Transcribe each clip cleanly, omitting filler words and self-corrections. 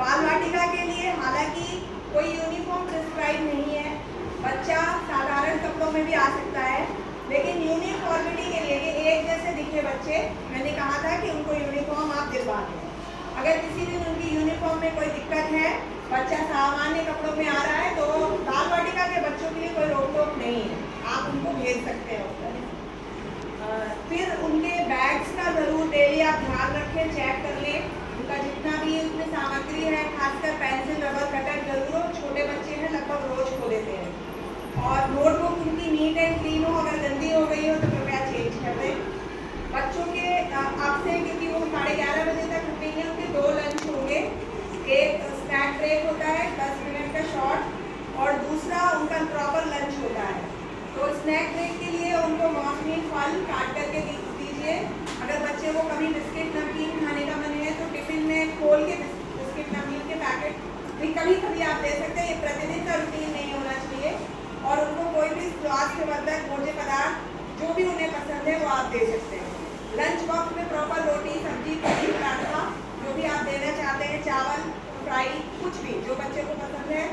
बाल वाटिका के लिए हालांकि कोई यूनिफॉर्म प्रिस्क्राइब नहीं है, बच्चा साधारण कपड़ों में भी आ सकता है, लेकिन यूनिफॉर्मिटी के लिए कि एक जैसे दिखे बच्चे, मैंने कहा था कि उनको यूनिफॉर्म आप दिलवा दें। अगर किसी दिन उनकी यूनिफॉर्म में कोई दिक्कत है, बच्चा सामान्य कपड़ों में आ रहा है, तो बाल वाटिका के बच्चों के लिए कोई रोक टोक नहीं है, आप उनको भेज सकते हैं उस तरह। फिर उनके बैग्स का ज़रूर डेली आप ध्यान रखें, चेक कर लें उनका जितना भी उसमें सामग्री है, खासकर पेंसिल रबर कटर जरूर, छोटे बच्चे हैं लगभग रोज खो देते हैं। और नोटबुक उनकी नीट एंड क्लीन हो, अगर गंदी हो गई हो तो कृपया चेंज कर दें। बच्चों के आपसे, क्योंकि वो 11:30 बजे तक रुकेंगे, उनके 2 लंच होंगे, एक स्नैक ब्रेक होता है 10 मिनट का शॉर्ट, और दूसरा उनका प्रॉपर लंच होता है। तो स्नैक ब्रेक के लिए उनको मौसमी फल काट करके दीजिए। अगर बच्चे को कभी बिस्किट नमकीन खाने का मन है तो टिफिन में खोल के बिस्किट नमकीन के पैकेट भी कभी कभी आप दे सकते हैं, ये प्रतिदिन का रूटीन नहीं होना चाहिए। और उनको कोई भी स्वास्थ्यवर्धक भोज्य पदार्थ जो भी उन्हें पसंद है वो आप दे सकते हैं। लंच बॉक्स में प्रॉपर रोटी सब्जी पूरी पराठा जो भी आप देना चाहते हैं, चावल फ्राई कुछ भी जो बच्चे को पसंद है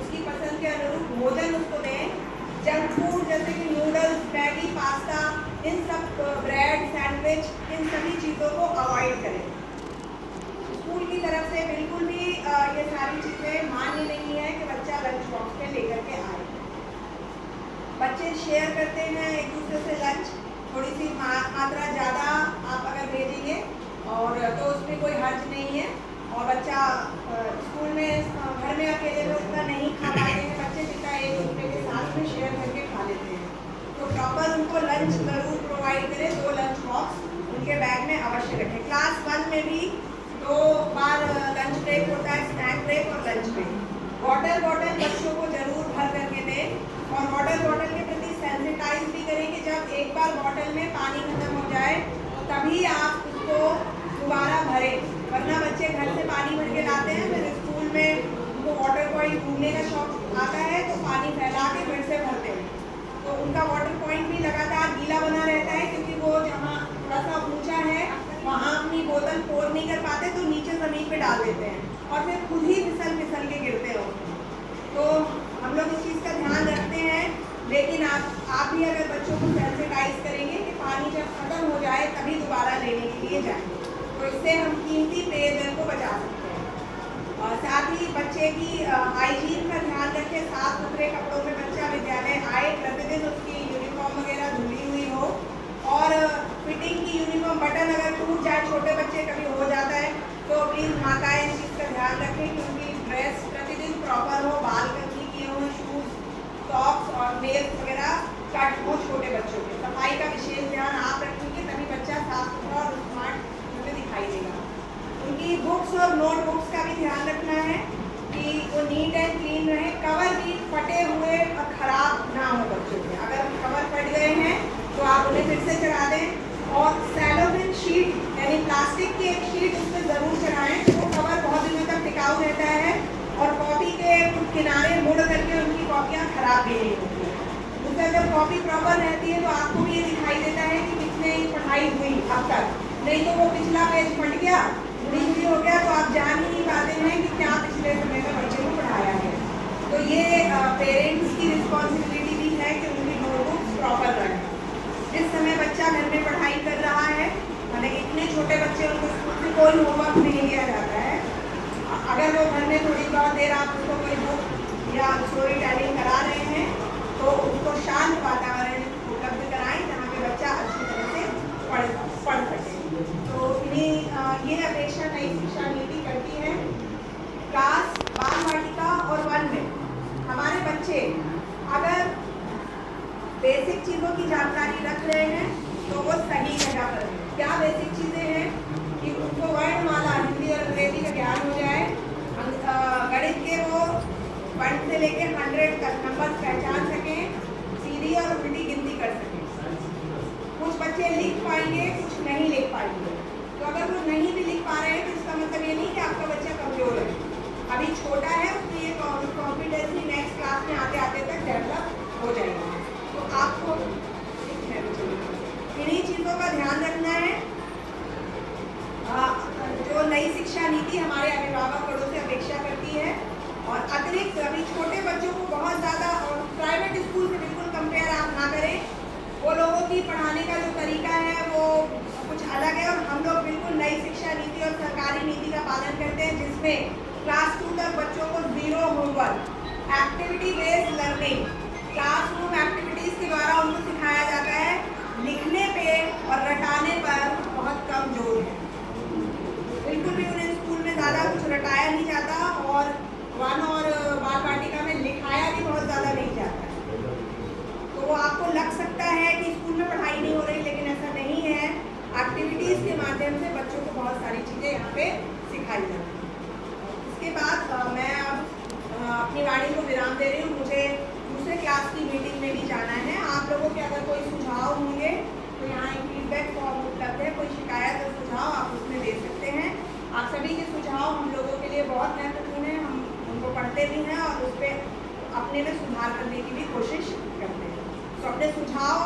उसकी पसंद के अनुरूप भोजन उसको दें। जंक फूड जैसे कि नूडल्स, मैगी, पास्ता, इन सब ब्रेड, सैंडविच, इन सभी चीज़ों को अवॉइड करें। स्कूल की तरफ से बिल्कुल भी ये सारी चीज़ें मान्य नहीं है कि बच्चा लंच बॉक्स में लेकर के आए। बच्चे शेयर करते हैं एक दूसरे से लंच, थोड़ी सी मात्रा ज़्यादा आप अगर भेजेंगे और तो उसमें कोई हर्ज नहीं है। और बच्चा स्कूल में घर में अकेले तो उतना नहीं खा पाते हैं बच्चे, जितना एक दूसरे के साथ में शेयर करके खा लेते हैं। तो प्रॉपर उनको लंच ज़रूर प्रोवाइड करें, 2 लंच बॉक्स उनके बैग में अवश्य रखें। क्लास 1 में भी 2 बार लंच ब्रेक होता है, स्नैक ब्रेक और लंच ब्रेक। वाटर बॉटल बच्चों को ज़रूर भर करके दें, और वाटर बॉटल के प्रति सेंसिटाइज भी करें कि जब एक बार बॉटल में पानी खत्म हो जाए तभी आप उसको दोबारा भरें, वरना बच्चे घर से पानी भर के लाते हैं, फिर स्कूल में उनको वाटर पॉइंट घूमने का शौक आता है तो पानी फैला के फिर से भरते हैं, तो उनका वाटर पॉइंट भी लगातार गीला बना रहता है, क्योंकि वो जहाँ थोड़ा सा ऊंचा है वहाँ अपनी बोतल फोल्ड नहीं कर पाते तो नीचे ज़मीन पे डाल देते हैं और फिर खुद ही फिसल के गिरते हो। तो हम लोग इस चीज़ का ध्यान रखते हैं, लेकिन आप भी अगर बच्चों को सेंसिटाइज करेंगे कि पानी जब खत्म हो जाए तभी दोबारा लेने के लिए जाएंगे, तो इससे हम कीमती पेयजल को बचा सकते हैं। और साथ ही बच्चे की हाइजीन का ध्यान रखें, साफ सुथरे कपड़ों में बच्चा विद्यालय आए, प्रतिदिन उसकी यूनिफॉर्म वगैरह धुली हुई हो, और फिटिंग की यूनिफॉर्म बटन अगर टूट जाए, छोटे बच्चे कभी हो जाता है, तो प्लीज़ माताएं इस चीज़ का ध्यान रखें कि उनकी ड्रेस प्रतिदिन प्रॉपर हो, बाल कटनी किए हों, शूज़, सॉक्स और नेल्स वगैरह कट हो छोटे बच्चों के। सफाई का विशेष ध्यान आप रखेंगे तभी बच्चा साफ सुथरा और स्मार्ट दिखाई देगा। उनकी बुक्स और नोटबुक्स का भी ध्यान रखना है कि वो नीट एंड क्लीन रहे, कवर भी फटे हुए और ख़राब ना हो बच्चों के। अगर कवर फट गए हैं तो आप उन्हें फिर से चढ़ा दें, और सेलोफेन शीट यानी प्लास्टिक की एक शीट उस पर ज़रूर चढ़ाएँ, वो कवर बहुत दिनों तक टिकाऊ रहता है और कॉपी के किनारे मुड़ करके उनकी कॉपियाँ ख़राब भी नहीं होती हैं। उसका जब कॉपी प्रॉपर रहती है तो आपको भी ये दिखाई देता है कि कितने पढ़ाई हुई अब तक, नहीं तो वो पिछला पेज फट गया, मुड़ी हो गया, तो आप जान ही नहीं पाते हैं कि क्या पिछले समय में बच्चे को पढ़ाया है। तो ये पेरेंट्स की रिस्पॉन्सिबिलिटी भी है कि उनकी नोटबुक्स प्रॉपर रखें। जिस समय बच्चा घर में पढ़ाई कर रहा है, हालांकि इतने छोटे बच्चे उनको स्कूल से कोई होमवर्क नहीं दिया जाता है, अगर वो घर में थोड़ी बहुत देर आप उसको कोई बुक या स्टोरी टेलिंग करा रहे हैं तो उसको शांत वातावरण उपलब्ध कराएं जहाँ पे बच्चा अच्छी तरह से पढ़ सके। तो ये अपेक्षा नई शिक्षा नीति करती है। क्लास बाल वाटिका और 1 में हमारे बच्चे अगर बेसिक चीज़ों की जानकारी रख रहे हैं तो वो सही जगह पर है। क्या बेसिक चीज़ें हैं कि उनको वर्णमाला हिंदी और अंग्रेजी का ज्ञान हो जाए, गणित के वो 1 से लेकर 100 तक नंबर पहचान सकें, सीधी और उल्टी गिनती कर सकें। कुछ बच्चे लिख पाएंगे, कुछ नहीं लिख पाएंगे, तो अगर वो नहीं भी लिख पा रहे हैं तो इसका मतलब ये नहीं कि आपका बच्चा कमज़ोर है, अभी छोटा है, उसमें ये कॉन्फिडेंस ही नेक्स्ट क्लास में आते आते तक डेवलप हो जाएगा। तो आपको इन्हीं चीज़ों का ध्यान रखना है। जो नई शिक्षा नीति हमारे अभिभावक बड़ों से अपेक्षा की पढ़ाने का जो तरीका है वो कुछ अलग है और हम लोग बिल्कुल नई शिक्षा नीति और सरकारी नीति का पालन करते हैं, जिसमें क्लास 2 तक बच्चों को 0 homework, activity based learning, classroom activities के द्वारा उनको सिखाया जाता है। लिखने पे और रटाने पर बहुत कम जोर है, बिल्कुल भी उन्हें स्कूल में ज़्यादा कुछ रटाया नहीं जाता और वन और बाल वाटिका में लिखाया भी बहुत ज़्यादा नहीं जाता है। तो वो आपको लग सकता है कि स्कूल में पढ़ाई नहीं हो रही, लेकिन ऐसा नहीं है। एक्टिविटीज़ के माध्यम से बच्चों को बहुत सारी चीज़ें यहाँ पे सिखाई जाती हैं। इसके बाद मैं अब अपनी वाणी को विराम दे रही हूँ। मुझे दूसरे क्लास की मीटिंग में भी जाना है। आप लोगों के अगर कोई सुझाव होंगे तो यहाँ एक फीडबैक फॉर्म उपलब्ध है, कोई शिकायत और सुझाव आप उसमें दे सकते हैं। आप सभी के सुझाव हम लोगों के लिए बहुत महत्वपूर्ण है, हम उनको पढ़ते भी हैं और उस पर अपने में सुधार करने की भी कोशिश करते हैं। तो अपने सुझाव